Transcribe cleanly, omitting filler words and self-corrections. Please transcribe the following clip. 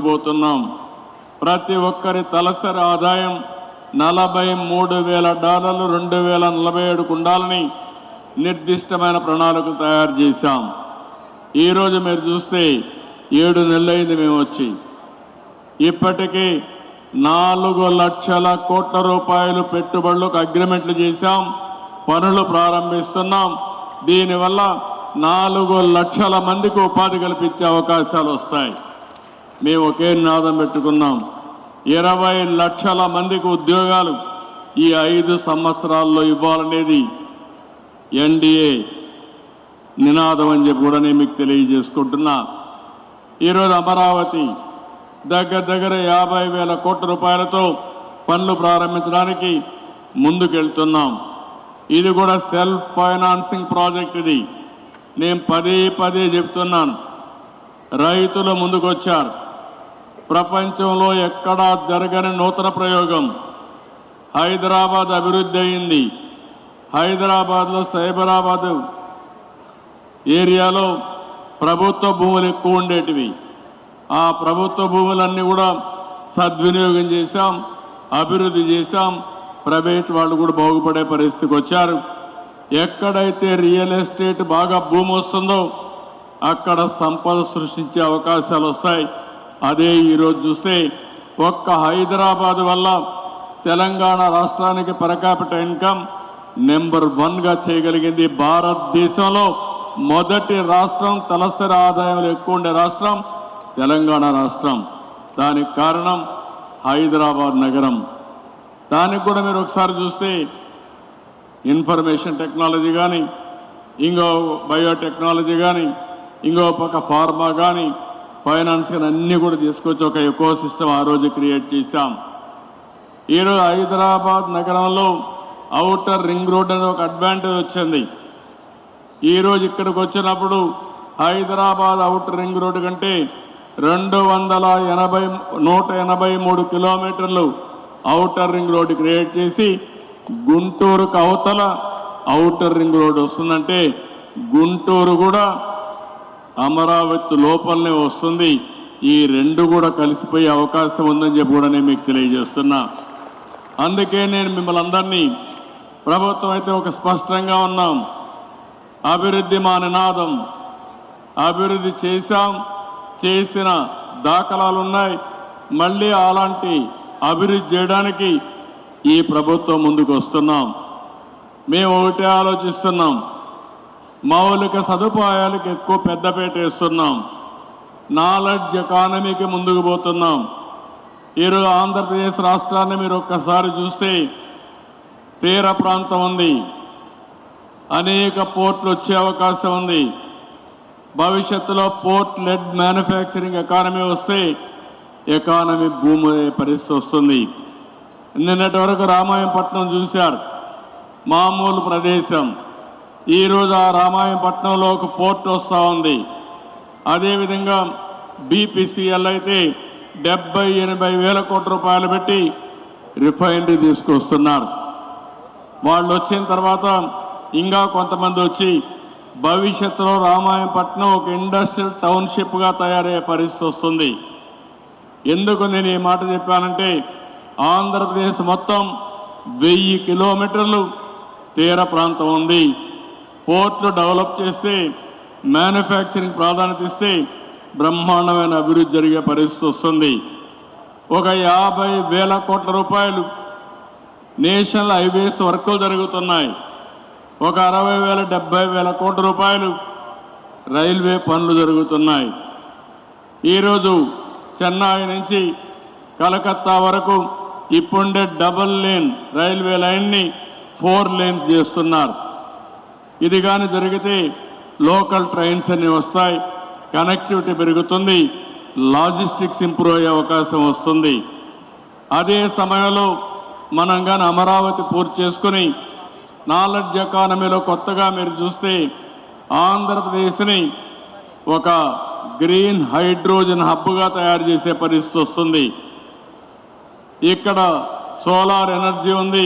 పోతున్నాం. ప్రతి ఒక్కరి తలసరి ఆదాయం $43,000 2047కు ఉండాలని నిర్దిష్టమైన ప్రణాళికలు తయారు చేశాం. ఈరోజు మీరు చూస్తే 7 నెలలైంది మేము వచ్చి. ఇప్పటికీ 4 లక్షల కోట్ల రూపాయలు పెట్టుబడులకు అగ్రిమెంట్లు చేశాం, పనులు ప్రారంభిస్తున్నాం. దీనివల్ల 4 లక్షల మందికి ఉపాధి కల్పించే అవకాశాలు వస్తాయి. మేము ఒకే నినాదం పెట్టుకున్నాం, 20 లక్షల మందికి ఉద్యోగాలు ఈ 5 సంవత్సరాల్లో ఇవ్వాలనేది ఎన్డీఏ నినాదం అని చెప్పి కూడా నేను మీకు తెలియజేసుకుంటున్నా. ఈరోజు అమరావతి దగ్గర 50,000 కోట్ల రూపాయలతో పనులు ప్రారంభించడానికి ముందుకెళ్తున్నాం. ఇది కూడా సెల్ఫ్ ఫైనాన్సింగ్ ప్రాజెక్ట్. ఇది నేను పదే చెప్తున్నాను. రైతులు ముందుకొచ్చారు. ప్రపంచంలో ఎక్కడా జరగని నూతన ప్రయోగం. హైదరాబాద్ అభివృద్ధి అయింది. హైదరాబాద్లో సైబరాబాద్ ఏరియాలో ప్రభుత్వ భూములు ఎక్కువ ఉండేటివి. ఆ ప్రభుత్వ భూములన్నీ కూడా సద్వినియోగం చేశాం, అభివృద్ధి చేశాం. ప్రైవేట్ వాళ్ళు కూడా బాగుపడే పరిస్థితికి వచ్చారు. ఎక్కడైతే రియల్ ఎస్టేట్ బాగా భూమి వస్తుందో అక్కడ సంపద సృష్టించే అవకాశాలు వస్తాయి. అదే ఈరోజు చూస్తే ఒక్క హైదరాబాద్ వల్ల తెలంగాణ రాష్ట్రానికి పర్ క్యాపిటల్ ఇన్కమ్ నెంబర్ 1గా చేయగలిగింది. భారతదేశంలో మొదటి రాష్ట్రం, తలసరి ఆదాయంలో ఎక్కువ ఉండే రాష్ట్రం తెలంగాణ రాష్ట్రం. దానికి కారణం హైదరాబాద్ నగరం. దానికి కూడా మీరు ఒకసారి చూస్తే ఇన్ఫర్మేషన్ టెక్నాలజీ కానీ, ఇంకో బయోటెక్నాలజీ కానీ, ఇంకో పక్క ఫార్మా కానీ, ఫైనాన్స్ కానీ అన్నీ కూడా తీసుకొచ్చి ఒక ఎకో సిస్టమ్ ఆ రోజు క్రియేట్ చేశాం. ఈరోజు హైదరాబాద్ నగరంలో ఔటర్ రింగ్ రోడ్ అనే ఒక అడ్వాంటేజ్ వచ్చింది. ఈరోజు ఇక్కడికి వచ్చినప్పుడు హైదరాబాద్ ఔటర్ రింగ్ రోడ్డు కంటే 183 కిలోమీటర్లు ఔటర్ రింగ్ రోడ్డు క్రియేట్ చేసి గుంటూరుకు అవతల ఔటర్ రింగ్ రోడ్డు వస్తుందంటే గుంటూరు కూడా అమరావతి లోపలనే వస్తుంది. ఈ 2 కూడా కలిసిపోయే అవకాశం ఉందని చెప్పి కూడా నేను మీకు తెలియజేస్తున్నా. అందుకే నేను మిమ్మల్ని అందరినీ, ప్రభుత్వం అయితే ఒక స్పష్టంగా ఉన్నాం, అభివృద్ధి మా నినాదం. అభివృద్ధి చేశాం, చేసిన దాఖలాలు ఉన్నాయి. మళ్ళీ అలాంటి అభివృద్ధి చేయడానికి ఈ ప్రభుత్వం ముందుకు వస్తున్నాం. మేము ఒకటే ఆలోచిస్తున్నాం, మౌలిక సదుపాయాలకు ఎక్కువ పెద్దపీట వేస్తున్నాం. నాలెడ్జ్ ఎకానమీకి ముందుకు పోతున్నాం. ఈరోజు ఆంధ్రప్రదేశ్ రాష్ట్రాన్ని మీరు ఒక్కసారి చూస్తే తీర ప్రాంతం ఉంది, అనేక పోర్ట్లు వచ్చే అవకాశం ఉంది. భవిష్యత్తులో పోర్ట్ లెడ్ మ్యానుఫ్యాక్చరింగ్ ఎకానమీ వస్తే ఎకానమీ భూమి పరిస్థితి వస్తుంది. నిన్నటి వరకు రామాయంపట్నం చూశారు, మామూలు ప్రదేశం. ఈరోజు ఆ రామాయంపట్నంలో ఒక పోర్ట్ వస్తూ ఉంది. అదేవిధంగా బీపీసీఎల్ అయితే 70-80 వేల కోట్ల రూపాయలు పెట్టి రిఫైనరీ తీసుకొస్తున్నారు. వాళ్ళు వచ్చిన తర్వాత ఇంకా కొంతమంది వచ్చి భవిష్యత్తులో రామాయంపట్నం ఒక ఇండస్ట్రియల్ టౌన్షిప్గా తయారయ్యే పరిస్థితి వస్తుంది. ఎందుకు నేను ఈ మాట చెప్పానంటే ఆంధ్రప్రదేశ్ మొత్తం 1000 కిలోమీటర్లు తీర ప్రాంతం ఉంది. పోర్ట్లు డెవలప్ చేస్తే, మ్యానుఫ్యాక్చరింగ్ ప్రాధాన్యత ఇస్తే బ్రహ్మాండమైన అభివృద్ధి జరిగే పరిస్థితి వస్తుంది. ఒక 50,000 కోట్ల రూపాయలు నేషనల్ హైవేస్ వర్కులు జరుగుతున్నాయి. ఒక 60,000-70,000 కోట్ల రూపాయలు రైల్వే పనులు జరుగుతున్నాయి. ఈరోజు చెన్నై నుంచి కలకత్తా వరకు ఇప్పుండే డబుల్ లేన్ రైల్వే లైన్ని 4 లేన్స్ చేస్తున్నారు. ఇది కానీ జరిగితే లోకల్ ట్రైన్స్ అన్నీ వస్తాయి, కనెక్టివిటీ పెరుగుతుంది, లాజిస్టిక్స్ ఇంప్రూవ్ అయ్యే అవకాశం వస్తుంది. అదే సమయంలో మనం కానీ అమరావతి పూర్తి చేసుకుని నాలెడ్జ్ ఎకానమీలో కొత్తగా మీరు చూస్తే ఆంధ్రప్రదేశ్ని ఒక గ్రీన్ హైడ్రోజన్ హబ్గా తయారు చేసే పరిస్థితి వస్తుంది. ఇక్కడ సోలార్ ఎనర్జీ ఉంది,